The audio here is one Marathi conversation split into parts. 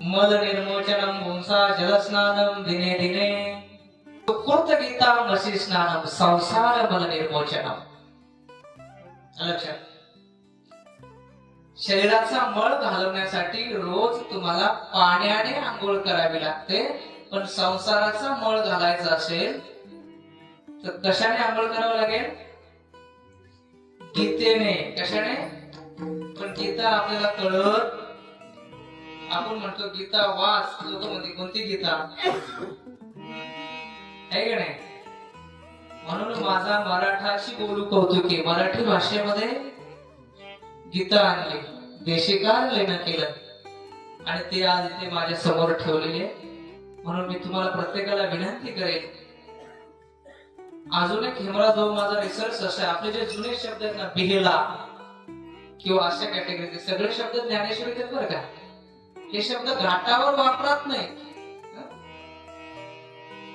मल निर्मोचनम पुंसा जलस्नानम दिने दिने सुकृत गीता मसी स्नानम संसार मल निर्मोचनम. लक्षात, शरीराचा मळ घालवण्यासाठी रोज तुम्हाला पाण्याने आंघोळ करावी लागते. पण संसाराचा मळ घालायचा असेल तर कशाने आंघोळ करावं लागेल? गीतेने. कशाने? पण गीता आपल्याला कळत, आपण म्हणतो गीता वाच, लोक म्हणते कोणती गीता आहे का नाही. म्हणून माझा मराठाशी बोलू कौतुकी, मराठी भाषेमध्ये गीता आणली, देशिकार लेणं केलं आणि ते आज इथे माझ्या समोर ठेवलेले. म्हणून मी तुम्हाला प्रत्येकाला विनंती करेन, अजून एक हेमरा जो माझा रिसर्च असा, आपले जे जुने शब्द आहेत ना, बिहेला किंवा अशा कॅटेगरीचे सगळे शब्द ज्ञानेश्वरीचे बरं का. हे शब्द घाटावर वापरत नाही,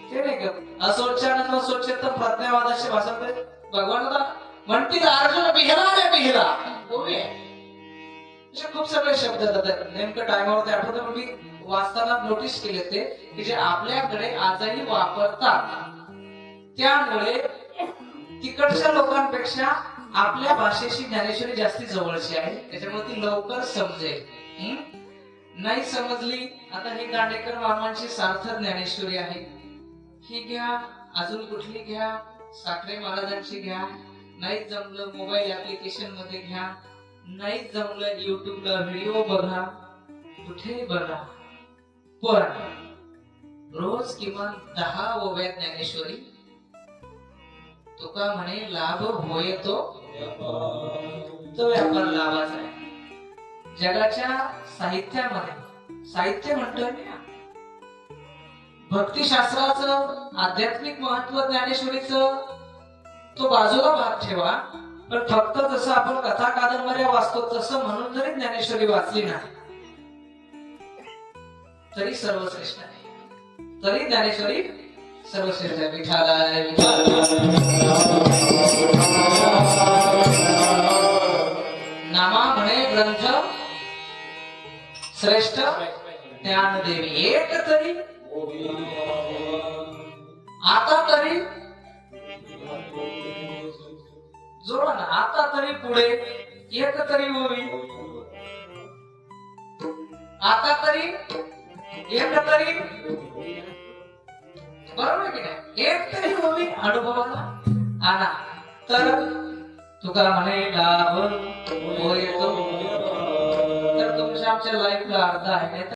ते नाही का. असोच्चारण स्वच्छता प्रज्ञावादाचे भाषण भगवान म्हणतील अर्जुन बिहेला रे बिहेला, खूप सगळे शब्द येतात. नेमकं टायमावर ते आठवतं, पण मी वाचताना नोटीस केले ते की जे आपल्याकडे आजही वापरतात. त्यामुळे तिकडच्या लोकांपेक्षा आपल्या भाषेशी ज्ञानेश्वरी जास्ती जवळची आहे, त्याच्यामुळे ती लवकर समजेल. नाही समजली, आता ही दांडेकर मामांची सार्थक ज्ञानेश्वरी आहे, ही घ्या, अजून कुठली घ्या, साखरे महाराजांची घ्या, नाही जमलं मोबाईल ऍप्लिकेशन मध्ये घ्या, नाही जमलं युट्यूबला व्हिडिओ बघा, कुठे बघा, पण रोज किमान 10 ओव्या ज्ञानेश्वरी. तुका म्हणे लाभ होय तो व्यापार लाभाचा आहे. जगाच्या साहित्यामध्ये, साहित्य म्हणतोय मी, भक्तिशास्त्राचं आध्यात्मिक महत्व ज्ञानेश्वरीचं तो बाजूला भाग ठेवा, पण फक्त जसं आपण कथा कादंबऱ्या वाचतो तसं म्हणून जरी ज्ञानेश्वरी वाचली ना तरी सर्वश्रेष्ठ आहे, तरी ज्ञानेश्वरी सर्वश्रेष्ठ आहे. विठालाय नामा म्हणे ग्रंथ श्रेष्ठ ज्ञानदेवी. एक तरी आता तरी जोडा ना, आता तरी पुढे एक तरी होवी, आता तरी एक तरी, बरोबर की नाही. एक तरी होवी अनुभवाला आणा, तर तुका म्हणे लाभ होय तो. तर तुमच्या आमच्या लाईफला अर्थ आहे.